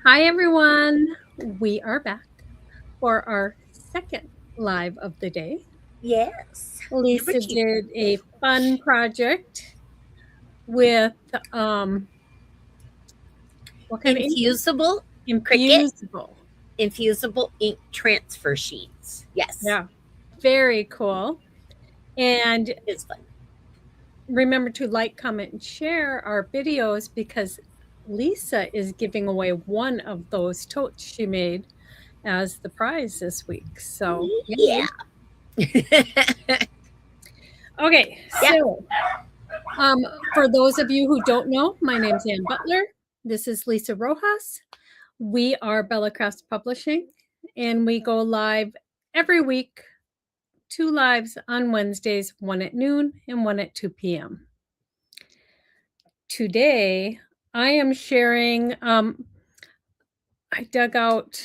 Hi, everyone. We are back for our second live of the day. Yes. Number Lisa two. did a fun project with um, what kind of ink? Infusible Cricut, Infusible. infusible ink transfer sheets. Yes. Yeah, very cool. And It's fun. remember to like, comment, and share our videos because Lisa is giving away one of those totes she made as the prize this week. So, Yeah. yay. Okay, Yeah. so Um, for those of you who don't know, my name's Ann Butler. This is Lisa Rojas. We are Bella Crafts Publishing, and we go live every week, two lives on Wednesdays, one at noon and one at 2 p.m. Today, I am sharing, I dug out,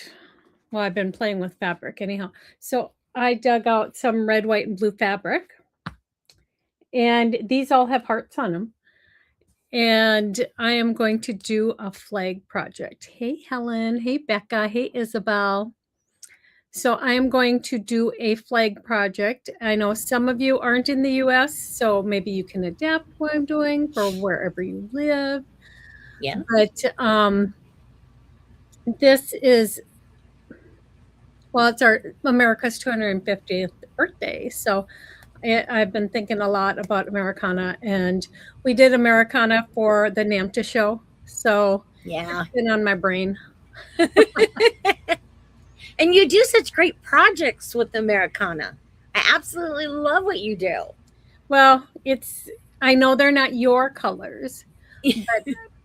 well, I've been playing with fabric anyhow. So I dug out some red, white, and blue fabric, and these all have hearts on them. And I am going to do a flag project. Hey, Helen. Hey, Becca. Hey, Isabel. So I am going to do a flag project. I know some of you aren't in the US, so maybe you can adapt what I'm doing for wherever you live. Yeah. But this is, well, it's our America's 250th birthday. So I've been thinking a lot about Americana, and we did Americana for the NAMTA show. So Yeah. it's been on my brain. And you do such great projects with Americana. I absolutely love what you do. Well, it's I know they're not your colors,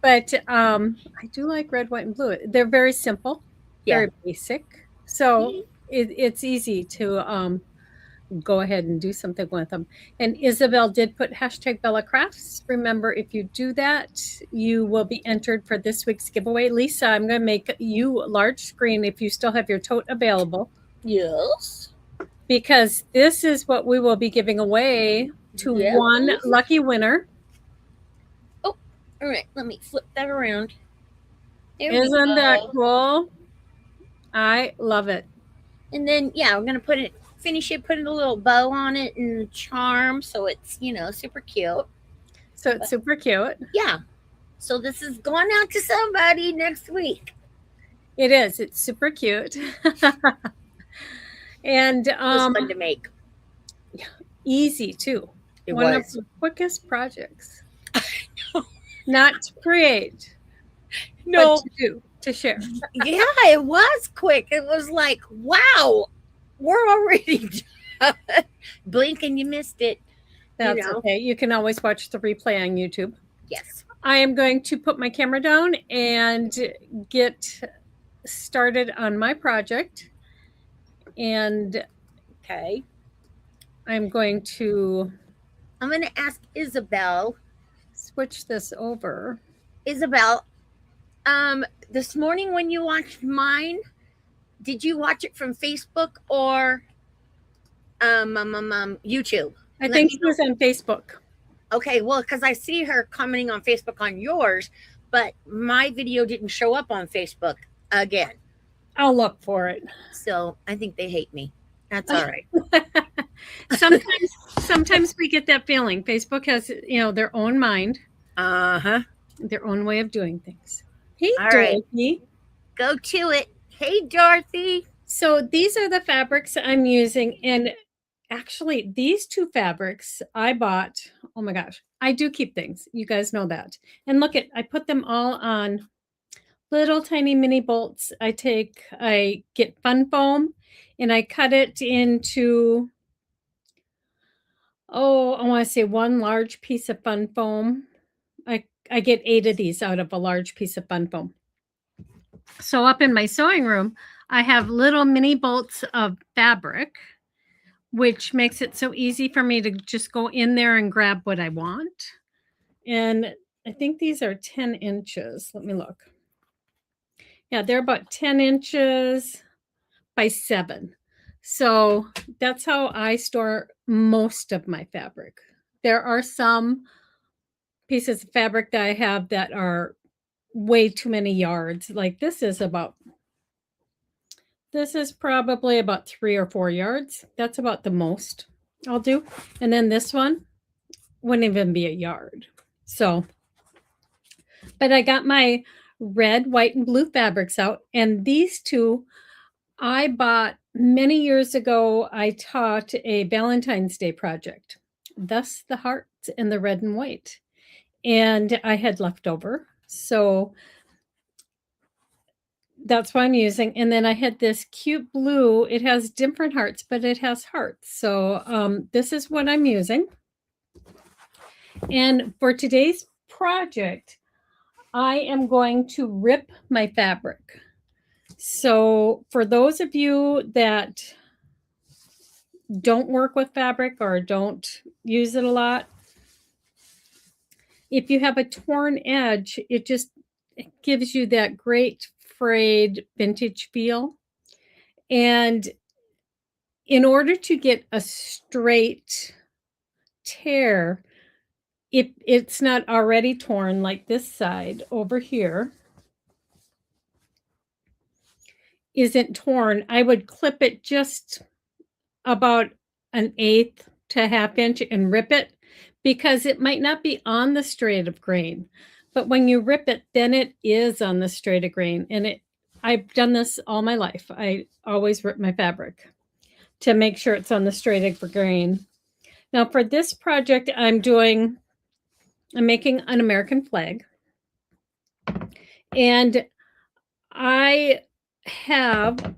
but I do like red, white, and blue. They're very simple, Yeah. very basic. So it's easy to go ahead and do something with them. And Isabel did put hashtag Bella Crafts. Remember, if you do that, you will be entered for this week's giveaway. Lisa, I'm going to make you large screen if you still have your tote available, Yes. because this is what we will be giving away to one Yes. lucky winner. Oh, all right. Let me flip that around. There we Isn't that go. cool? I love it. And then, yeah, we're going to finish it, putting a little bow on it and charm so it's, super cute. So it's super cute. Yeah. So this is going out to somebody next week. It is. It's super cute. And It was fun to make. easy too. It One of was. the quickest projects. Not to create, but No. to do, to share. Yeah, it was quick. It was like, wow, we're already done. Blink and you missed it. That's okay. You can always watch the replay on YouTube. Yes. I am going to put my camera down and get started on my project. And Okay. I'm going to to ask Isabel. switch this over. Isabel, this morning when you watched mine, did you watch it from Facebook or YouTube? I think she was on Facebook. Okay, well, because I see her commenting on Facebook on yours, but my video didn't show up on Facebook again. I'll look for it. So I think they hate me. That's all right. Sometimes we get that feeling. Facebook has, their own mind, their own way of doing things. Hey, All Dorothy. Right. Go to it. Hey, Dorothy. So these are the fabrics I'm using, and actually, these two fabrics I bought. Oh my gosh, I do keep things. You guys know that. And look I put them all on little tiny mini bolts. I get fun foam and I cut it into, I want to say one large piece of fun foam. I get 8 of these out of a large piece of fun foam. So up in my sewing room, I have little mini bolts of fabric, which makes it so easy for me to just go in there and grab what I want. And I think these are 10 inches. Let me look. Yeah, they're about 10 inches by 7. So that's how I store most of my fabric. There are some pieces of fabric that I have that are way too many yards. Like this is probably about 3 or 4 yards. That's about the most I'll do. And then this one wouldn't even be a yard. So, but I got my red, white, and blue fabrics out, and these two I bought many years ago. I taught a Valentine's Day project, thus the hearts and the red and white, and I had leftover. So that's what I'm using. And then I had this cute blue. It has different hearts, but it has hearts. So this is what I'm using. And for today's project, I am going to rip my fabric. So for those of you that don't work with fabric or don't use it a lot, if you have a torn edge, it just gives you that great frayed vintage feel. And in order to get a straight tear, if it's not already torn, like this side over here isn't torn, I would clip it just about 1/8 to 1/2 inch and rip it, because it might not be on the straight of grain, but when you rip it, then it is on the straight of grain. And I've done this all my life. I always rip my fabric to make sure it's on the straight of grain. Now for this project, I'm making an American flag, and I have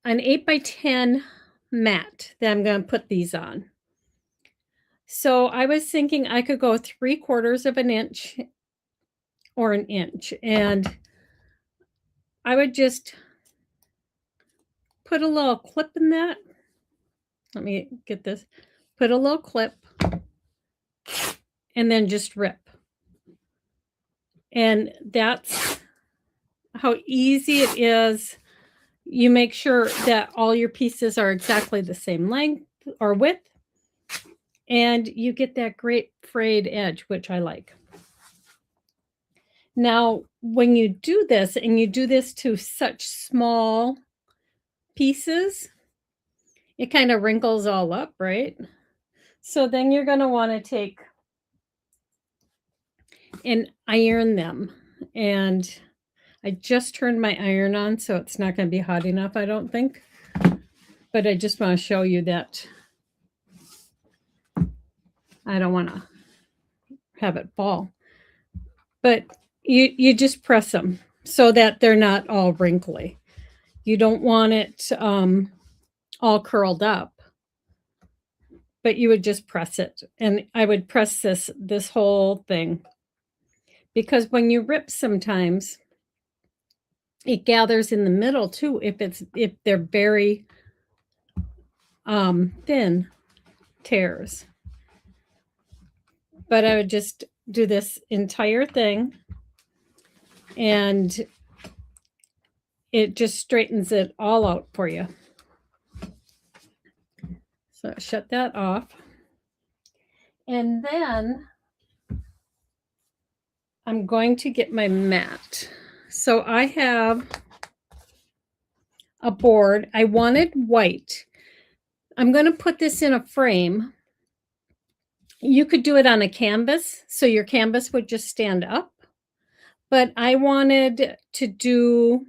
an 8x10 mat that I'm going to put these on. So I was thinking I could go 3/4 of an inch or an inch, and I would just put a little clip in that. Let me get this. Put a little clip and then just rip. And that's how easy it is. You make sure that all your pieces are exactly the same length or width, and you get that great frayed edge, which I like. Now, when you do this, and you do this to such small pieces, it kind of wrinkles all up, right? So then you're going to want to take and iron them. And I just turned my iron on, so it's not going to be hot enough, I don't think. But I just want to show you that I don't want to have it fall. But you just press them so that they're not all wrinkly. You don't want it all curled up, but you would just press it. And I would press this whole thing, because when you rip, sometimes it gathers in the middle too, if they're very thin tears. But I would just do this entire thing, and it just straightens it all out for you. So shut that off. And then I'm going to get my mat. So I have a board. I wanted white. I'm going to put this in a frame. You could do it on a canvas, so your canvas would just stand up. But I wanted to do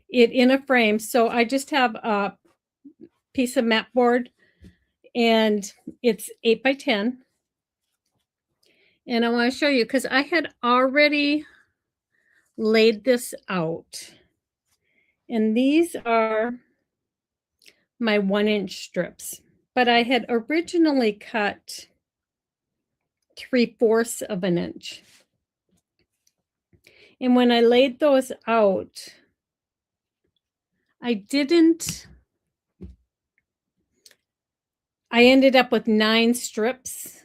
it in a frame, so I just have a piece of mat board, and it's 8x10. And I want to show you, because I had already laid this out. And these are my 1-inch strips. But I had originally cut 3/4 of an inch. And when I laid those out, I ended up with 9 strips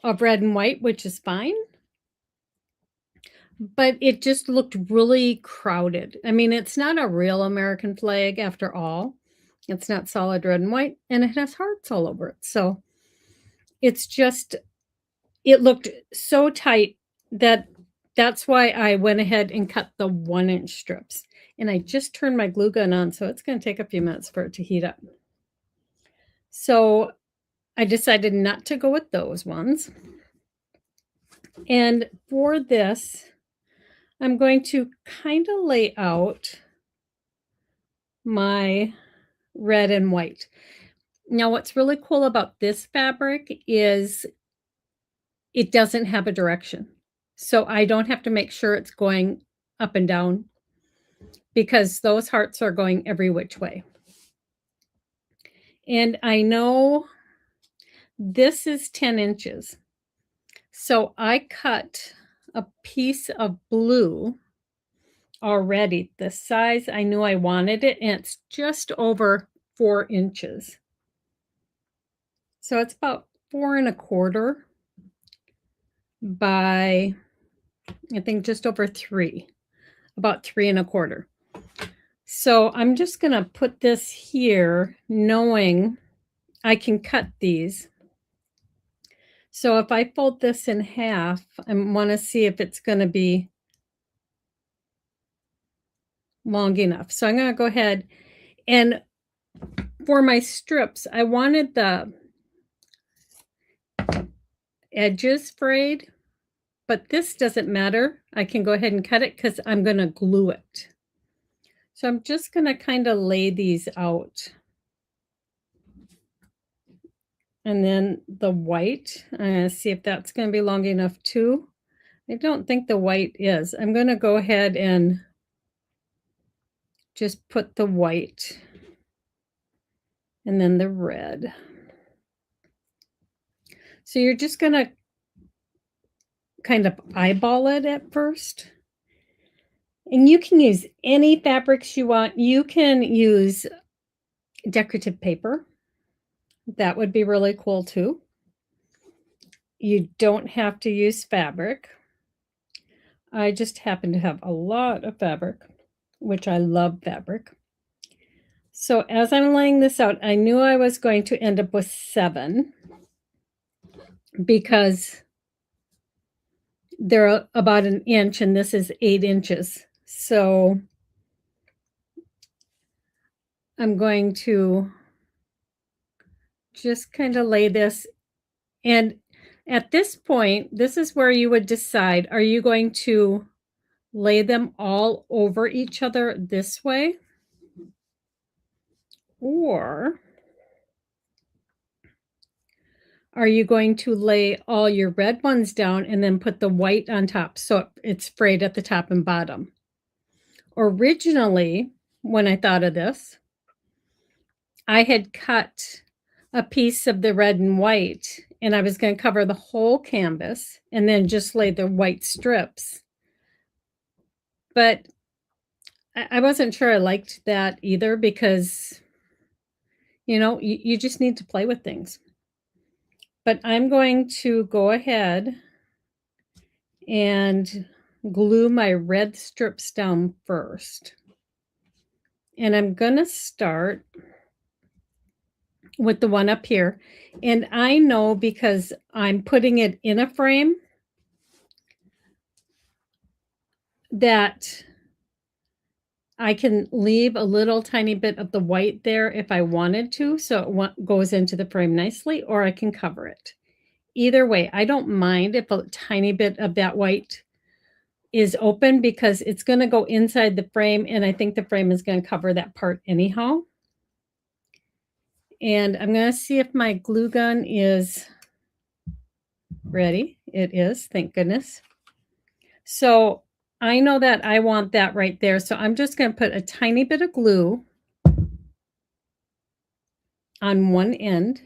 of red and white, which is fine. But it just looked really crowded. I mean, it's not a real American flag after all. It's not solid red and white, and it has hearts all over it. So it's just, it looked so tight that that's why I went ahead and cut the 1-inch strips. And I just turned my glue gun on, so it's going to take a few minutes for it to heat up. So I decided not to go with those ones. And for this, I'm going to kind of lay out my red and white. Now, what's really cool about this fabric is it doesn't have a direction. So I don't have to make sure it's going up and down because those hearts are going every which way. And I know this is 10 inches. So I cut a piece of blue already, the size I knew I wanted it, and it's just over 4 inches. So it's about 4 1/4 by, I think, just over 3, about 3 1/4. So I'm just going to put this here knowing I can cut these. So if I fold this in half, I want to see if it's going to be long enough. So I'm going to go ahead, and for my strips, I wanted the edges frayed, but this doesn't matter. I can go ahead and cut it because I'm going to glue it. So I'm just going to kind of lay these out. And then the white, I'm going to see if that's going to be long enough too. I don't think the white is. I'm going to go ahead and just put the white and then the red. So you're just going to kind of eyeball it at first. And you can use any fabrics you want. You can use decorative paper. That would be really cool too. You don't have to use fabric. I just happen to have a lot of fabric, which I love fabric. So as I'm laying this out, I knew I was going to end up with 7 because they're about 1 inch and this is 8 inches. So I'm going to just kind of lay this. And at this point, this is where you would decide, are you going to lay them all over each other this way? Or are you going to lay all your red ones down and then put the white on top so it's frayed at the top and bottom? Originally, when I thought of this, I had cut a piece of the red and white and I was going to cover the whole canvas and then just lay the white strips. But I wasn't sure I liked that either because, you just need to play with things. But I'm going to go ahead and glue my red strips down first. And I'm going to start with the one up here. And I know because I'm putting it in a frame that I can leave a little tiny bit of the white there if I wanted to, so it goes into the frame nicely, or I can cover it. Either way, I don't mind if a tiny bit of that white is open because it's going to go inside the frame, and I think the frame is going to cover that part anyhow. And I'm going to see if my glue gun is ready. It is, thank goodness. So I know that I want that right there. So I'm just going to put a tiny bit of glue on one end.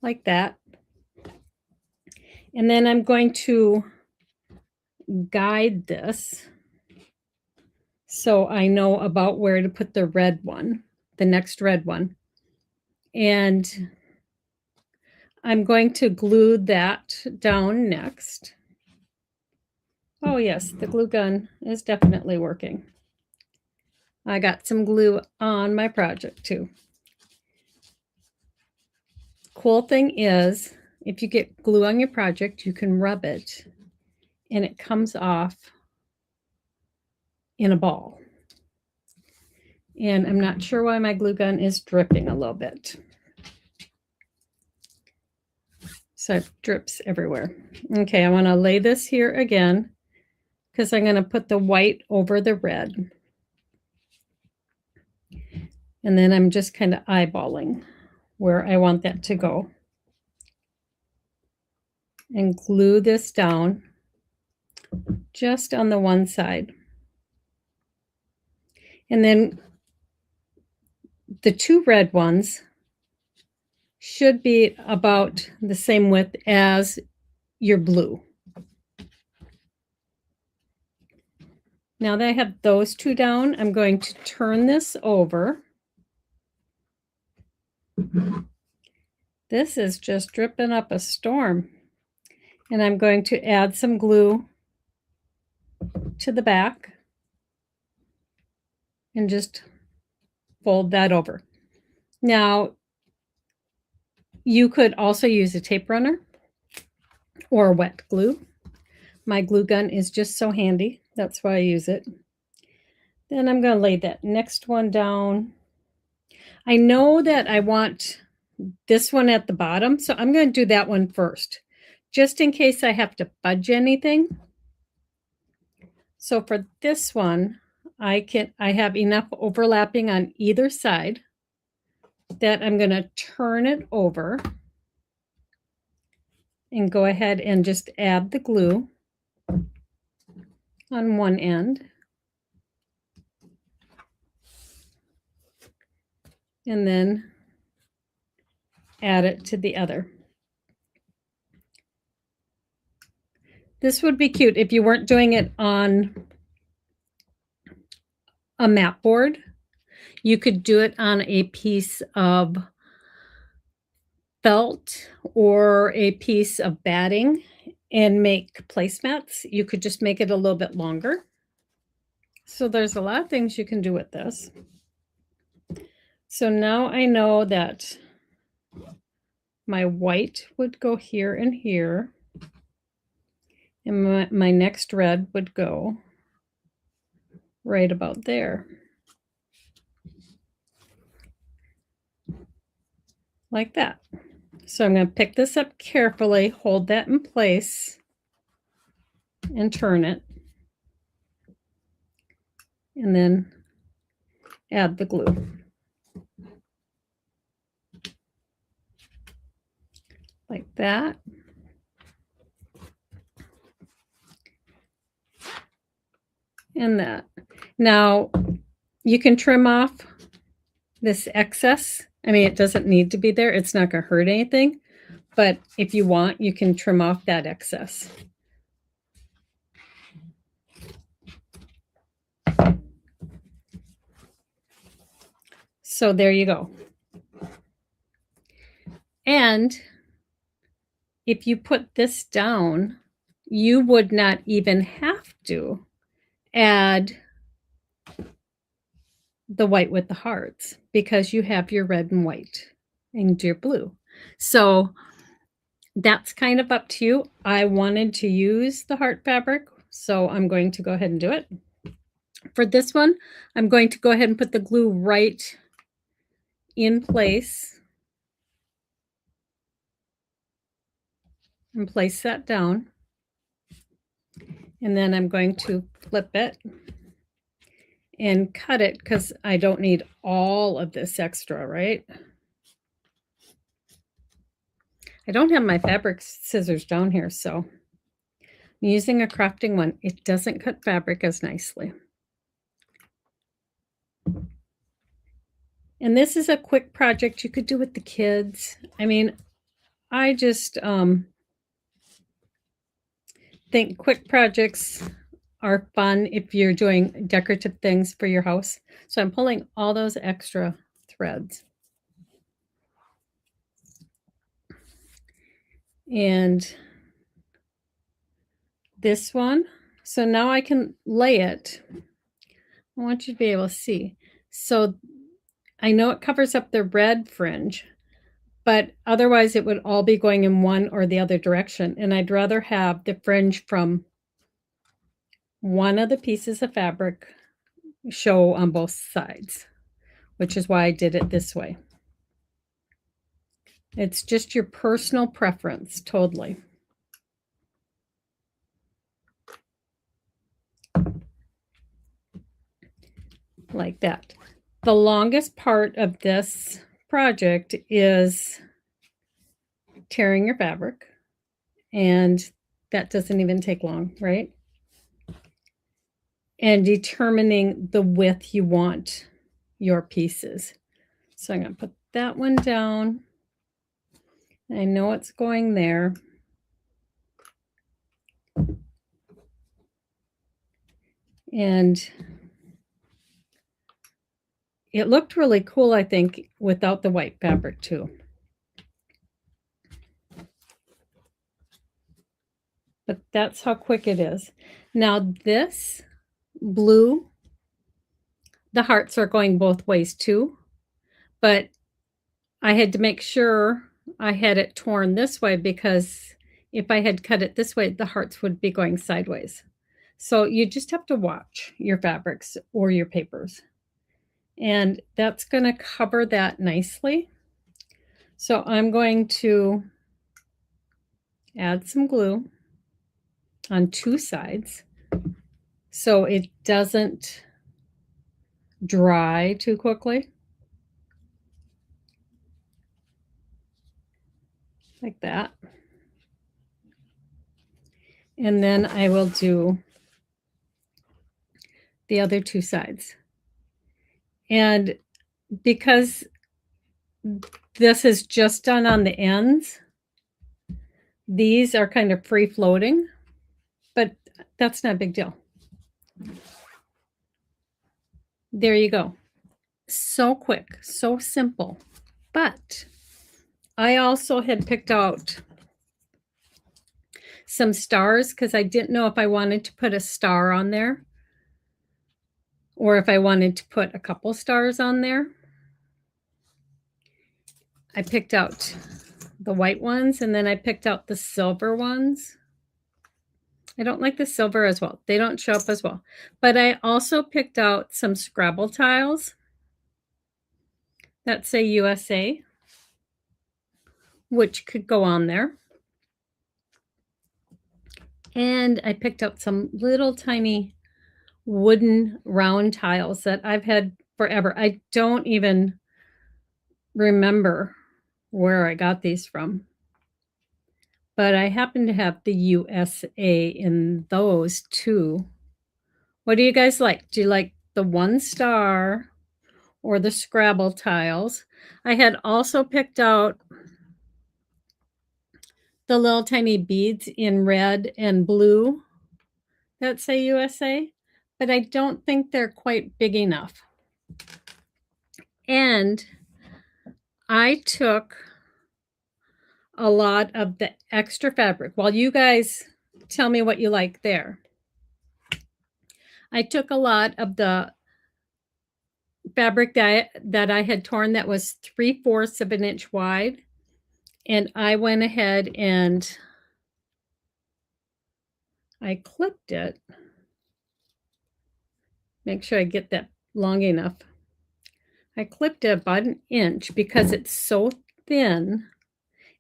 Like that. And then I'm going to guide this so I know about where to put the red one, the next red one. And I'm going to glue that down next. Oh yes, the glue gun is definitely working. I got some glue on my project too. Cool thing is if you get glue on your project, you can rub it and it comes off in a ball. And I'm not sure why my glue gun is dripping a little bit. So it drips everywhere. Okay, I want to lay this here again because I'm going to put the white over the red. And then I'm just kind of eyeballing where I want that to go. And glue this down just on the one side. And then the two red ones should be about the same width as your blue. Now that I have those two down, I'm going to turn this over. This is just dripping up a storm. And I'm going to add some glue to the back and just fold that over. Now, you could also use a tape runner or wet glue. My glue gun is just so handy. That's why I use it. Then I'm going to lay that next one down. I know that I want this one at the bottom, so I'm going to do that one first, just in case I have to fudge anything. So for this one, I have enough overlapping on either side that I'm going to turn it over and go ahead and just add the glue on one end. And then add it to the other. This would be cute if you weren't doing it on a mat board. You could do it on a piece of felt or a piece of batting and make placemats. You could just make it a little bit longer. So there's a lot of things you can do with this. So now I know that my white would go here and here, and my next red would go right about there. Like that. So I'm going to pick this up carefully, hold that in place, and turn it. And then add the glue. Like that. And that. Now, you can trim off this excess. I mean, it doesn't need to be there. It's not going to hurt anything. But if you want, you can trim off that excess. So there you go. And if you put this down, you would not even have to add the white with the hearts because you have your red and white and your blue. So that's kind of up to you. I wanted to use the heart fabric, so I'm going to go ahead and do it. For this one, I'm going to go ahead and put the glue right in place and place that down. And then I'm going to flip it and cut it because I don't need all of this extra, right? I don't have my fabric scissors down here, so I'm using a crafting one. It doesn't cut fabric as nicely. And this is a quick project you could do with the kids. I mean, I just think quick projects are fun if you're doing decorative things for your house. So I'm pulling all those extra threads. And this one. So now I can lay it. I want you to be able to see. So I know it covers up the red fringe, but otherwise it would all be going in one or the other direction. And I'd rather have the fringe from one of the pieces of fabric show on both sides, which is why I did it this way. It's just your personal preference, totally. Like that. The longest part of this project is tearing your fabric, and that doesn't even take long, right? And determining the width you want your pieces. So I'm going to put that one down. I know it's going there. And it looked really cool, I think, without the white fabric too. But that's how quick it is. Now this blue, the hearts are going both ways too, but I had to make sure I had it torn this way, because if I had cut it this way, the hearts would be going sideways. So you just have to watch your fabrics or your papers. And that's going to cover that nicely. So I'm going to add some glue on two sides so it doesn't dry too quickly. Like that. And then I will do the other two sides. And because this is just done on the ends, these are kind of free floating, but that's not a big deal. There you go. So quick, so simple. But I also had picked out some stars because I didn't know if I wanted to put a star on there or if I wanted to put a couple stars on there. I picked out the white ones, and then I picked out the silver ones. I don't like the silver as well. They don't show up as well. But I also picked out some Scrabble tiles that say USA, which could go on there. And I picked out some little tiny wooden round tiles that I've had forever. I don't even remember where I got these from, but I happen to have the USA in those too. What do you guys like? Do you like the one star or the Scrabble tiles? I had also picked out the little tiny beads in red and blue that say USA, but I don't think they're quite big enough. And I took a lot of the extra fabric. While you guys tell me what you like there, I took a lot of the fabric that I had torn that was 3/4 of an inch wide, and I went ahead and I clipped it. Make sure I get that long enough. I clipped it about an inch because it's so thin,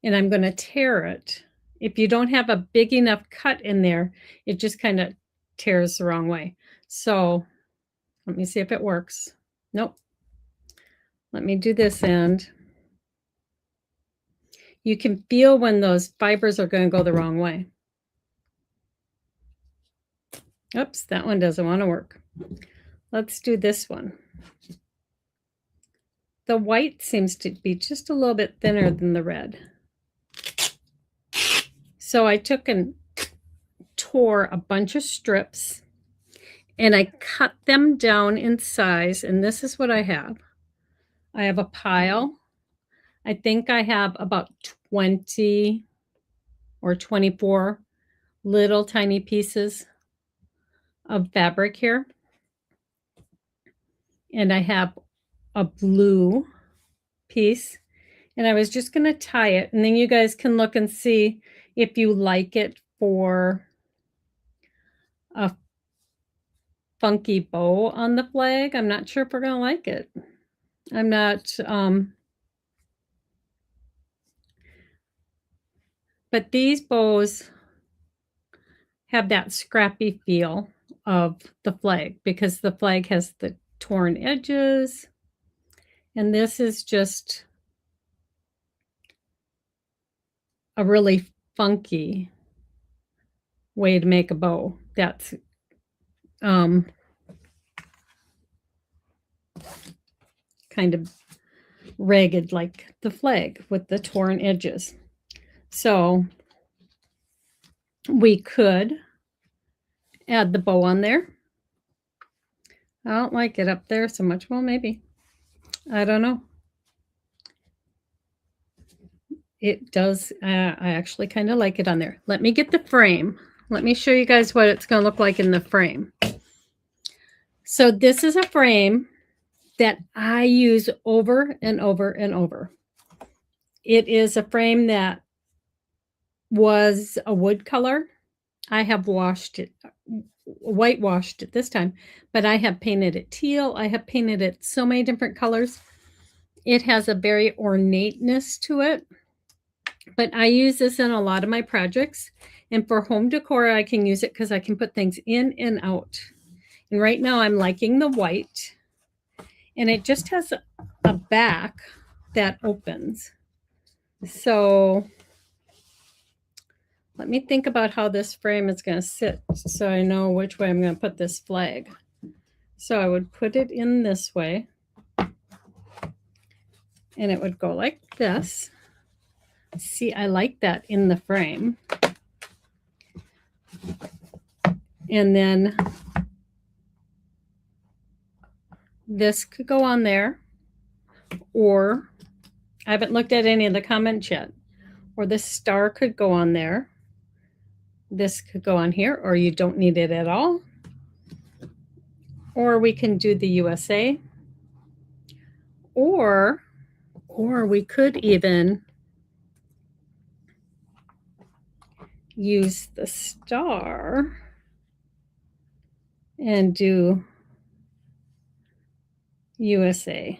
and I'm going to tear it. If you don't have a big enough cut in there, it just kind of tears the wrong way. So let me see if it works. Nope. Let me do this end. You can feel when those fibers are going to go the wrong way. Oops, that one doesn't want to work. Let's do this one. The white seems to be just a little bit thinner than the red. So I took and tore a bunch of strips and I cut them down in size, and this is what I have. I have a pile. I think I have about 20 or 24 little tiny pieces of fabric here. And I have a blue piece, And I was just going to tie it, and then you guys can look and see if you like it for a funky bow on the flag. I'm not sure if we're going to like it. I'm not, but these bows have that scrappy feel of the flag because the flag has the torn edges. And this is just a really funky way to make a bow that's kind of ragged like the flag with the torn edges. So we could add the bow on there. I don't like it up there so much. Well, maybe. I don't know. It does. I actually kind of like it on there. Let me get the frame. Let me show you guys what it's going to look like in the frame. So this is a frame that I use over and over and over. It is a frame that was a wood color. I have washed it, whitewashed it this time, but I have painted it teal. I have painted it so many different colors. It has a very ornateness to it, but I use this in a lot of my projects. And for home decor, I can use it because I can put things in and out. And right now I'm liking the white, and it just has a back that opens. So let me think about how this frame is going to sit so I know which way I'm going to put this flag. So I would put it in this way, and it would go like this. See, I like that in the frame. And then this could go on there, or I haven't looked at any of the comments yet, or this star could go on there. This could go on here, or you don't need it at all. Or we can do the USA, or we could even use the star and do USA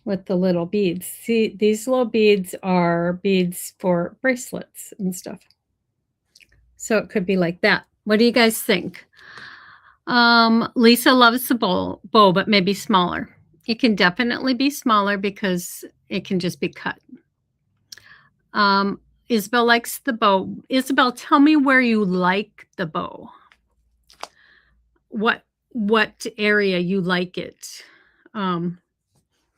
with the little beads. See, these little beads are beads for bracelets and stuff. So it could be like that. What do you guys think? Lisa loves the bow, but maybe smaller. It can definitely be smaller because it can just be cut. Isabel likes the bow. Isabel, tell me where you like the bow. What area you like it? Do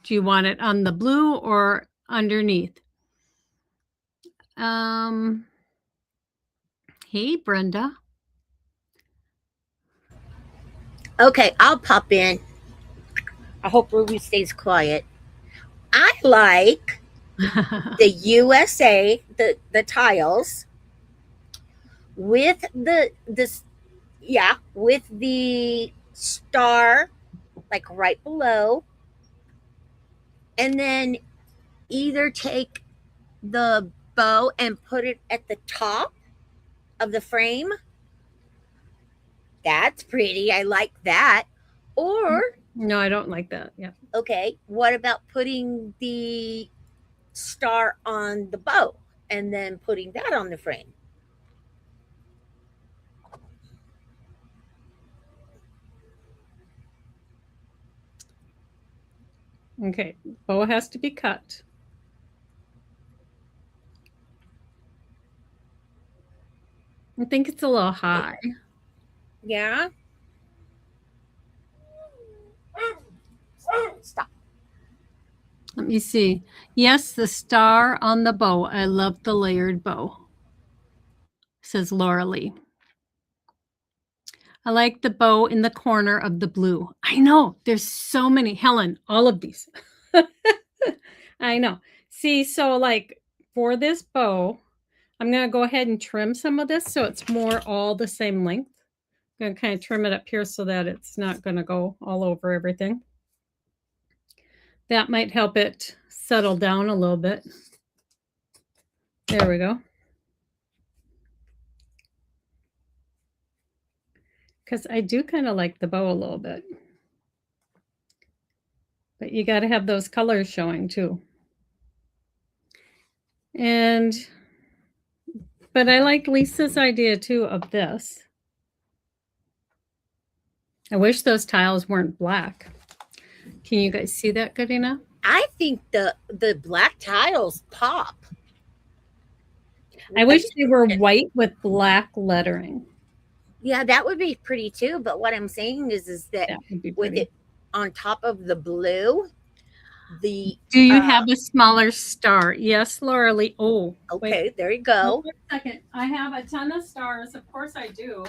you want it on the blue or underneath? Hey, Brenda. Okay, I'll pop in. I hope Ruby stays quiet. I like the USA, the tiles with with the star like right below, and then either take the bow and put it at the top of the frame. That's pretty. I like that. Or no, I don't like that. Yeah. Okay, what about putting the star on the bow and then putting that on the frame? Okay, bow has to be cut. I think it's a little high. Yeah. Stop. Let me see. Yes, the star on the bow. I love the layered bow, says Laura Lee. I like the bow in the corner of the blue. I know, there's so many. Helen, all of these. I know. See, so like for this bow, I'm going to go ahead and trim some of this so it's more all the same length. I'm going to kind of trim it up here so that it's not going to go all over everything. That might help it settle down a little bit. There we go. Because I do kind of like the bow a little bit. But you got to have those colors showing too. But I like Lisa's idea too of this. I wish those tiles weren't black. Can you guys see that good enough? I think the black tiles pop. I wish they were white with black lettering. Yeah, that would be pretty too. But what I'm saying is that would be with pretty. it on top of the blue, Do you have a smaller star? Yes, Laura Lee. Oh, okay, wait. there you go. Wait a second. I have a ton of stars. Of course I do.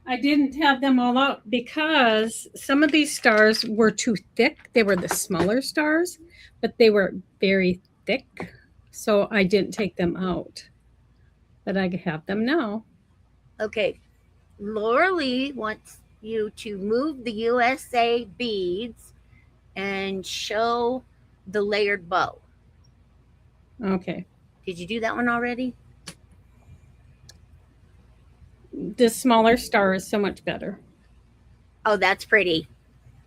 I didn't have them all out because some of these stars were too thick. They were the smaller stars, but they were very thick. So I didn't take them out. But I have them now. Okay. Laura Lee wants you to move the USA beads and show the layered bow. Okay. Did you do that one already? The smaller star is so much better. Oh, that's pretty.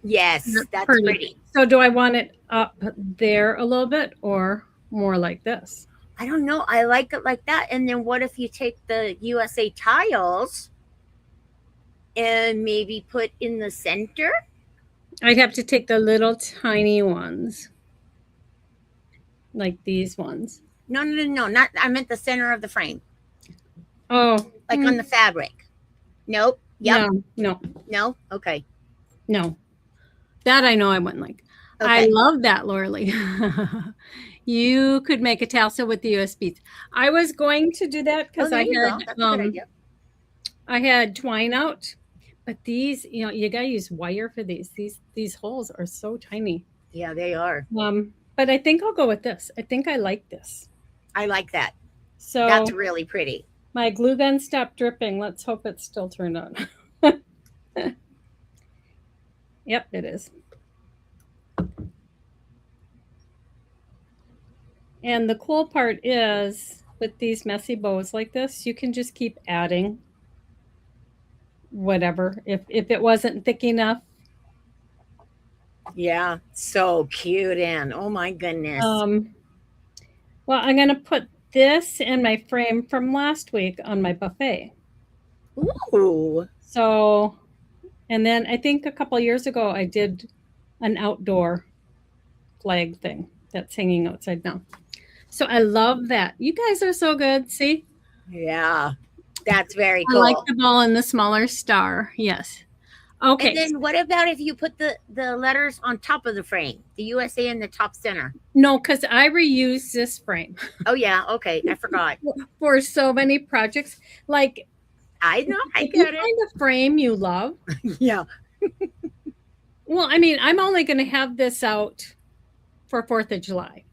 Yes, that's pretty. So do I want it up there a little bit or more like this? I don't know. I like it like that. And then what if you take the USA tiles and maybe put in the center? I'd have to take the little tiny ones. Like these ones. No. Not, I meant the center of the frame. Oh. Like on the fabric. Nope. Yep. No. Okay. No. That I know I wouldn't like. Okay. I love that, Laura Lee. You could make a tassel with the USBs. I was going to do that because I had twine out, but these, you gotta use wire for these. These holes are so tiny. Yeah, they are. But I think I'll go with this. I think I like this. I like that. So that's really pretty. My glue gun stopped dripping. Let's hope it's still turned on. Yep, it is. And the cool part is with these messy bows like this, you can just keep adding whatever. If it wasn't thick enough. Yeah, so cute, Anne. Oh my goodness. Well, I'm going to put this in my frame from last week on my buffet. Ooh. So, and then I think a couple years ago I did an outdoor flag thing that's hanging outside now. So I love that. You guys are so good. See? Yeah, that's very cool. I like the ball and the smaller star. Yes. Okay. And then what about if you put the letters on top of the frame, the USA in the top center? No, because I reuse this frame. Oh, yeah. Okay. I forgot. For so many projects. Like, I know. I get it. Find a frame you love. Yeah. Well, I mean, I'm only going to have this out for 4th of July.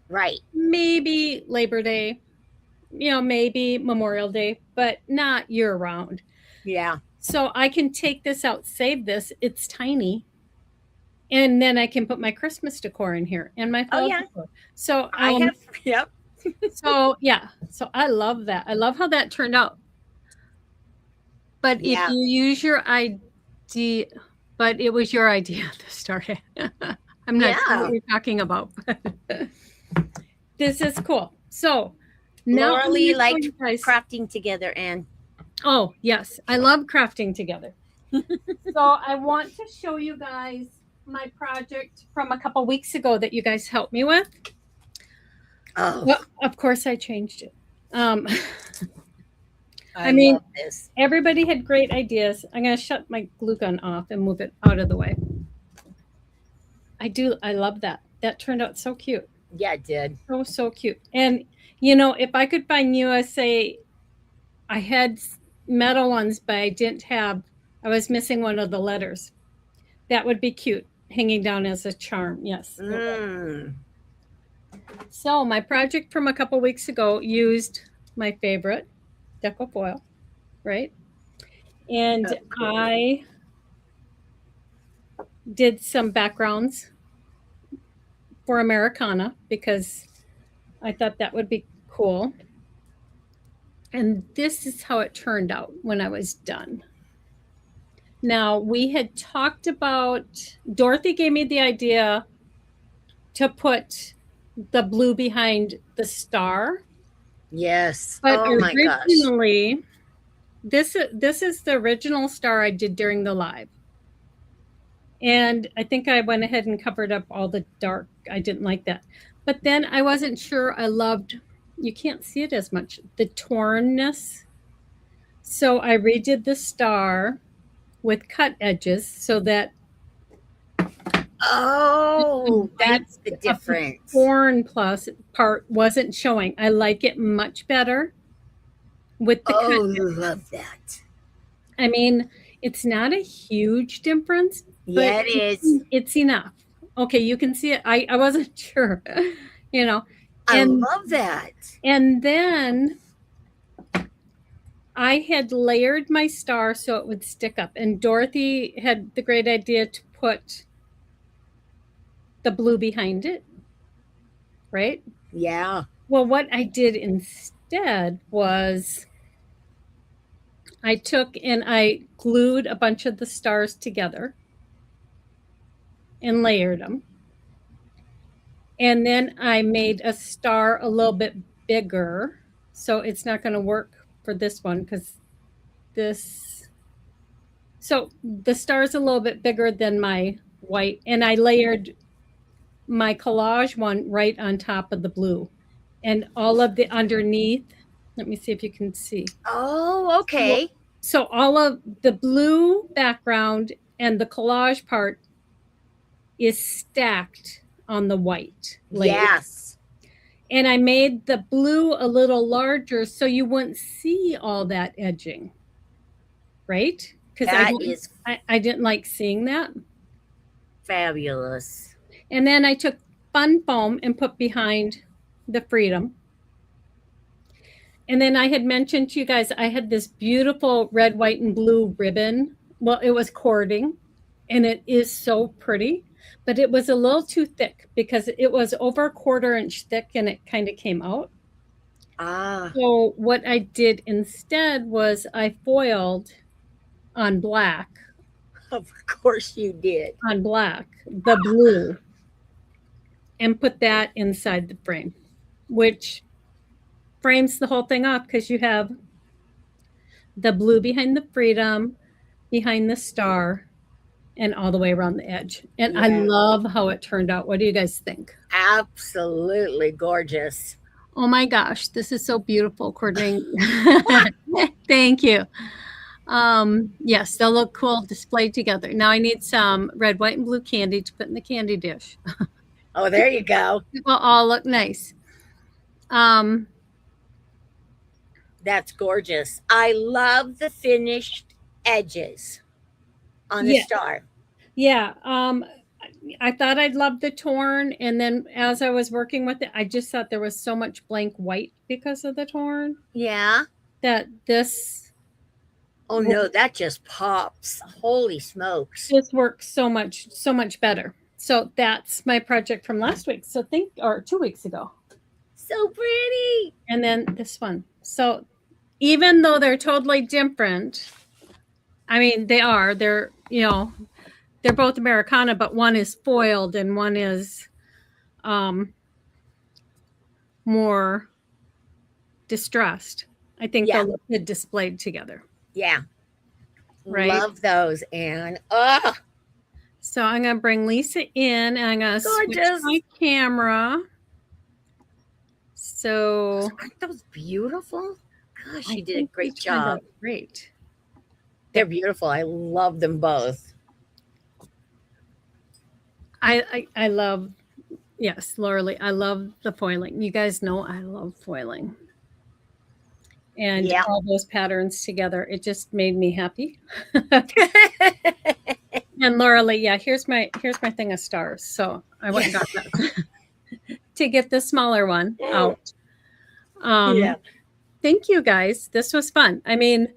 Right. Maybe Labor Day, maybe Memorial Day, but not year round. Yeah. So I can take this out, save this. It's tiny. And then I can put my Christmas decor in here and my fall decor. So yep. So yeah. So I love that. I love how that turned out. But if you use your idea, but it was your idea to start it. I'm not sure what you're talking about. This is cool. So now Laura Lee liked crafting together, Anne. Oh, yes. I love crafting together. So I want to show you guys my project from a couple weeks ago that you guys helped me with. Oh. Well, of course I changed it. I mean, love this. Everybody had great ideas. I'm going to shut my glue gun off and move it out of the way. I love that. That turned out so cute. Yeah, it did. So cute. And, if I could find USA, I had metal ones, but I was missing one of the letters. That would be cute, hanging down as a charm. Yes. So my project from a couple weeks ago used my favorite deco foil, right? And I did some backgrounds for Americana because I thought that would be cool. And this is how it turned out when I was done. Now, we had talked about, Dorothy gave me the idea to put the blue behind the star. Yes. But Oh my gosh. originally, this is the original star I did during the live. And I think I went ahead and covered up all the dark. I didn't like that. But then I wasn't sure I loved, you can't see it as much, the tornness. So I redid the star with cut edges so that Oh, that's the the difference. torn plus part wasn't showing. I like it much better with the cut edges. Love that. I mean, it's not a huge difference, but Yeah, it is. it's enough. Okay, you can see it. I wasn't sure, you know. I And love that. and then I had layered my star so it would stick up. And Dorothy had the great idea to put the blue behind it, right? Yeah. Well, what I did instead was I took and I glued a bunch of the stars together and layered them. And then I made a star a little bit bigger. So it's not going to work for this one because this, so the star is a little bit bigger than my white. And I layered my collage one right on top of the blue. And all of the underneath, let me see if you can see. Oh, okay. So all of the blue background and the collage part is stacked on the white layer. Yes. And I made the blue a little larger so you wouldn't see all that edging, right? Because I didn't like seeing that. Fabulous. And then I took fun foam and put behind the freedom. And then I had mentioned to you guys, I had this beautiful red, white, and blue ribbon. Well, it was cording, and it is so pretty, but it was a little too thick because it was over a 1/4 inch thick and it kind of came out. Ah. So what I did instead was I foiled on black. Of course you did. On black, the blue, and put that inside the frame, which frames the whole thing off because you have the blue behind the freedom, behind the star, and all the way around the edge. And I love how it turned out. What do you guys think? Absolutely gorgeous. Oh my gosh, this is so beautiful, Courtney. Thank you. Yes, they'll look cool displayed together. Now I need some red, white, and blue candy to put in the candy dish. Oh, there you go. It will all look nice. That's gorgeous. I love the finished edges on the star. Yeah. I thought I'd love the torn, and then as I was working with it, I just thought there was so much blank white because of the torn. Yeah. That this. Oh no, that just pops. Holy smokes. This works so much better. So that's my project from last week. So or 2 weeks ago. So pretty. And then this one. So even though they're totally different, I mean, they're both Americana, but one is foiled and one is more distressed. I think they'll look good displayed together. Yeah. Right. Love those, Anne. So I'm going to bring Lisa in and I'm going to switch my camera. So aren't those beautiful? Gosh, you did a great job. Great. They're beautiful. I love them both. I love, yes, Laura Lee, I love the foiling. You guys know I love foiling. And all those patterns together, it just made me happy. And Laura Lee, here's my thing of stars. So I went and got that to get the smaller one out. Thank you guys. This was fun. I mean,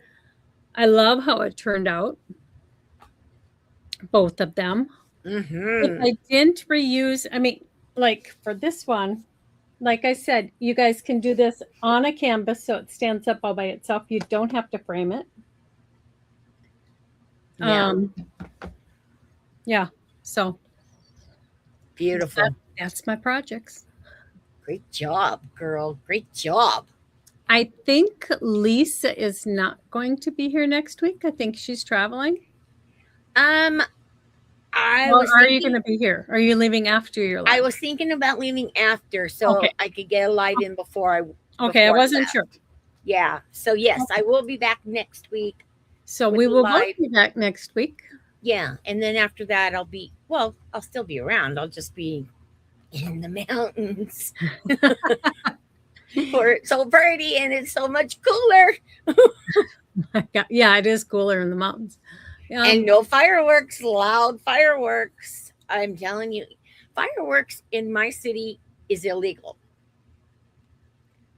I love how it turned out. Both of them. Mm-hmm. If I didn't reuse, I mean, like for this one, like I said, you guys can do this on a canvas so it stands up all by itself. You don't have to frame it. Yeah. Yeah. So Beautiful. that's my projects. Great job, girl. Great job. I think Lisa is not going to be here next week. I think she's traveling. I Well, was are you thinking, going to be here? Are you leaving after your live? I was thinking about leaving after so Okay. I could get a live in before I. Okay, I before wasn't left. sure. Yeah. So yes, I will be back next week. So with we the will both live. be back next week. Yeah, and then after that, I'll still be around. I'll just be in the mountains. For it's so pretty and it's so much cooler. Yeah, it is cooler in the mountains. And no fireworks, loud fireworks. I'm telling you, fireworks in my city is illegal.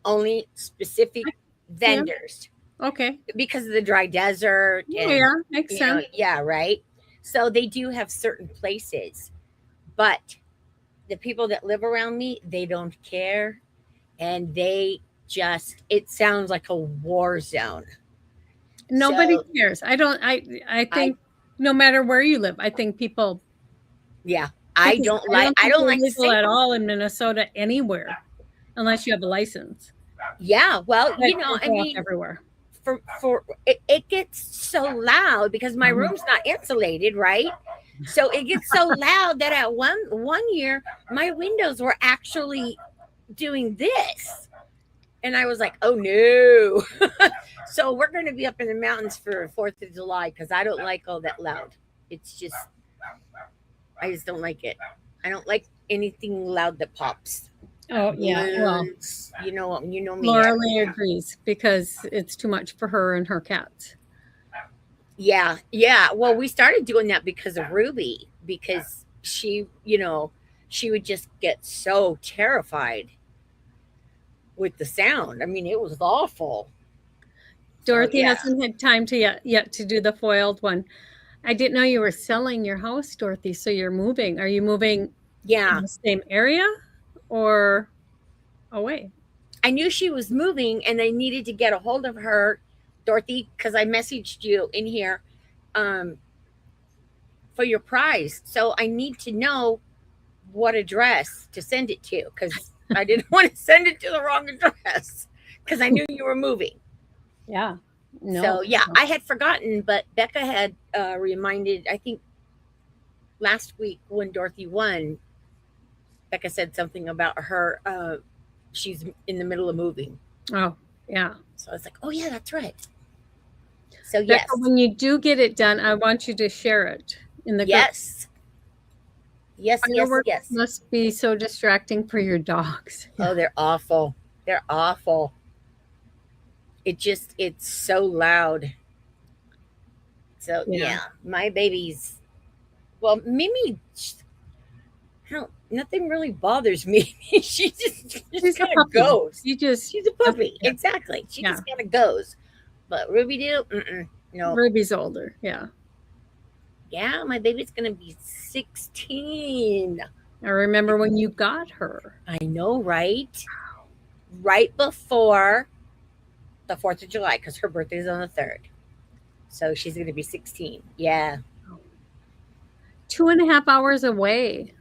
Only specific vendors. Okay. Because of the dry desert. And, Yeah, makes sense. Yeah, right. So they do have certain places, but the people that live around me, they don't care, and it sounds like a war zone. Nobody So, cares. I think no matter where you live, I think people. Yeah, I don't like legal at all in Minnesota anywhere, unless you have a license. Yeah, well, But I mean, everywhere. For it gets so loud because my room's not insulated, right? So it gets so loud that at one year my windows were actually doing this, and I was like, oh no. So we're going to be up in the mountains for 4th of July because I don't like all that loud. It's just, I just don't like it. I don't like anything loud that pops. Oh yeah, well, you know me. Laura Lee agrees because it's too much for her and her cats. Yeah. Well, we started doing that because of Ruby, because she would just get so terrified with the sound. I mean, it was awful. Dorothy hasn't had time to yet to do the foiled one. I didn't know you were selling your house, Dorothy. So you're moving. Are you moving? Yeah. In the same area or away? I knew she was moving, and I needed to get a hold of her, Dorothy, because I messaged you in here for your prize. So I need to know what address to send it to, because I didn't want to send it to the wrong address because I knew you were moving. Yeah. No. So yeah, I had forgotten, but Becca had reminded, I think last week when Dorothy won, Becca said something about her, she's in the middle of moving. Oh, yeah. So I was like, oh yeah, that's right. So Becca, yes. when you do get it done, I want you to share it in the group. Yes. Yes. Must be so distracting for your dogs. Oh, they're awful. They're awful. It's so loud. So yeah, my baby's, well, Mimi, nothing really bothers me. She just kind of goes. She's a puppy. Yeah. Exactly. She just kind of goes. But Ruby no. Ruby's older. Yeah. Yeah, my baby's gonna be 16. I remember when you got her. I know, right? Right before the 4th of July, because her birthday's on the 3rd. So she's gonna be 16. Yeah. 2.5 hours away.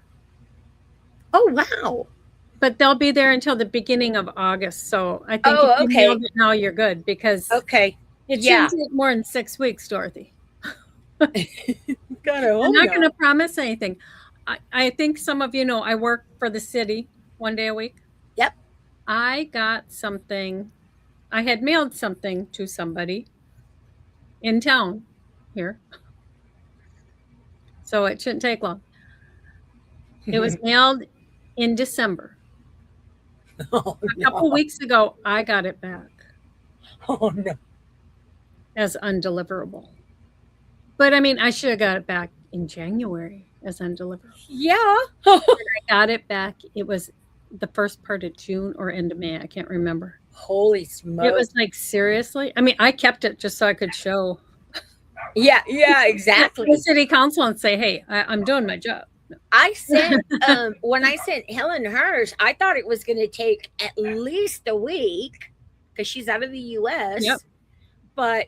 Oh wow. But they'll be there until the beginning of August. So I think if you nailed it now, you're good, because it shouldn't take more than 6 weeks, Dorothy. I'm not going to promise anything. I think some of you know I work for the city 1 day a week. Yep. I got something. I had mailed something to somebody in town here. So it shouldn't take long. It was mailed in December. Oh, a couple weeks ago, I got it back. Oh no. As undeliverable. But I mean, I should have got it back in January as undeliverable. Yeah. I got it back. It was the first part of June or end of May. I can't remember. Holy smokes. It was like, seriously? I mean, I kept it just so I could show. Yeah, exactly. The city council and say, hey, I'm doing my job. I sent when I sent Helen hers, I thought it was going to take at least a week because she's out of the U.S. Yep. But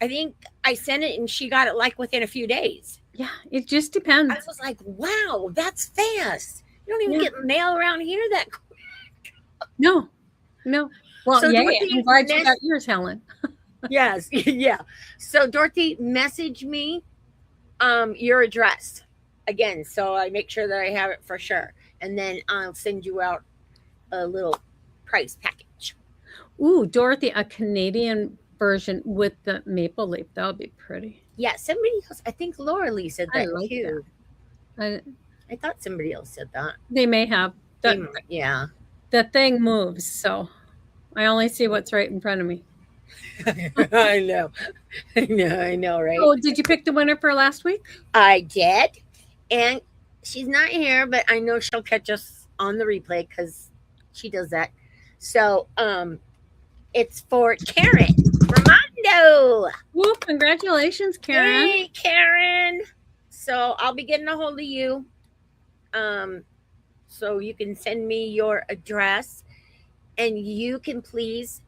I think I sent it and she got it like within a few days. Yeah, it just depends. I was like, wow, that's fast. You don't even Yeah. get mail around here that quick. No. Well, So yeah, Dorothy, I'm glad you got yours, Helen. Yes, yeah. So Dorothy, message me your address again, so I make sure that I have it for sure, and then I'll send you out a little price package. Ooh, Dorothy, a Canadian version with the maple leaf. That would be pretty. Yeah, somebody else. I think Laura Lee said I that like too. that. I thought somebody else said that. They may have. Yeah. The thing moves, so I only see what's right in front of me. I know. I know, right? Oh, did you pick the winner for last week? I did. And she's not here, but I know she'll catch us on the replay because she does that. So it's for Karen Romando. Woo, congratulations, Karen. Hey, Karen. So I'll be getting a hold of you. So you can send me your address and you can please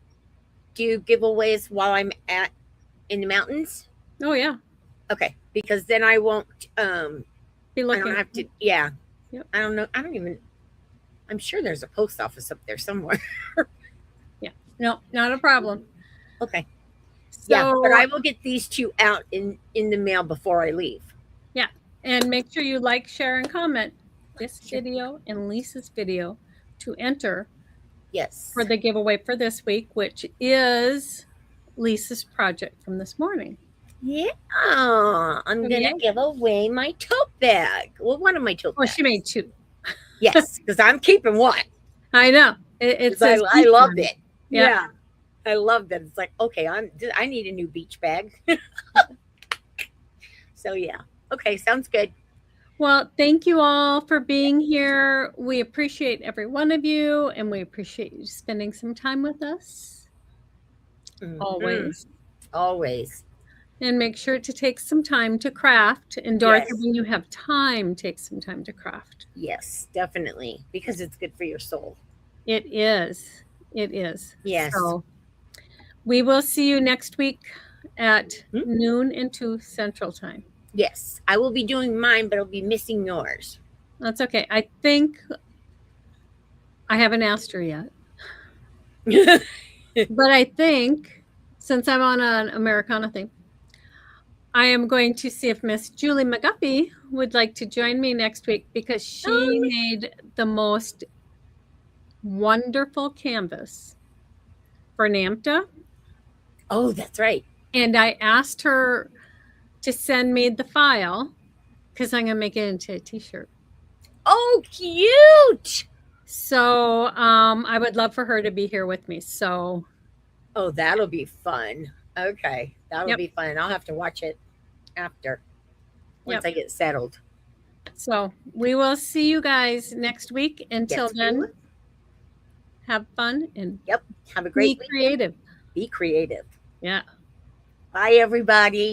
do giveaways while I'm in the mountains. Oh yeah. Okay, because then I won't Be I looking. don't have to. Yeah. Yep. I don't know. I don't even. I'm sure there's a post office up there somewhere. Yeah. No, not a problem. Okay. So, Yeah, but I will get these two out in the mail before I leave. yeah, and make sure you like, share, and comment this video and Lisa's video to enter Yes. for the giveaway for this week, which is Lisa's project from this morning. Yeah. I'm gonna give away my tote bag. Well, one of my tote bags. Oh, she made two. Yes, because I'm keeping one. I know. It's I loved it. Yeah. Yeah. I loved it. It's like, okay, I need a new beach bag. So yeah. Okay, sounds good. Well, thank you all for being here. We appreciate every one of you, and we appreciate you spending some time with us. Mhm. Always. Always. And make sure to take some time to craft. And Dorothy, Yes. when you have time, take some time to craft. Yes, definitely. Because it's good for your soul. It is. It is. Yes. So we will see you next week at Mhm. noon and 2 Central Time. Yes. I will be doing mine, but I'll be missing yours. That's okay. I think I haven't asked her yet. But I think since I'm on an Americana thing, I am going to see if Miss Julie McGuffey would like to join me next week because she made the most wonderful canvas for NAMTA. Oh, that's right. And I asked her to send me the file because I'm going to make it into a t-shirt. Oh, cute. So I would love for her to be here with me. So. Oh, that'll be fun. Okay. That'll Yep. be fun. I'll have to watch it after once Yep. I get settled. So we will see you guys next week. Until Yes, we then, will. have fun and Yep. Have a great be week. creative. Be creative. Yeah. Bye, everybody.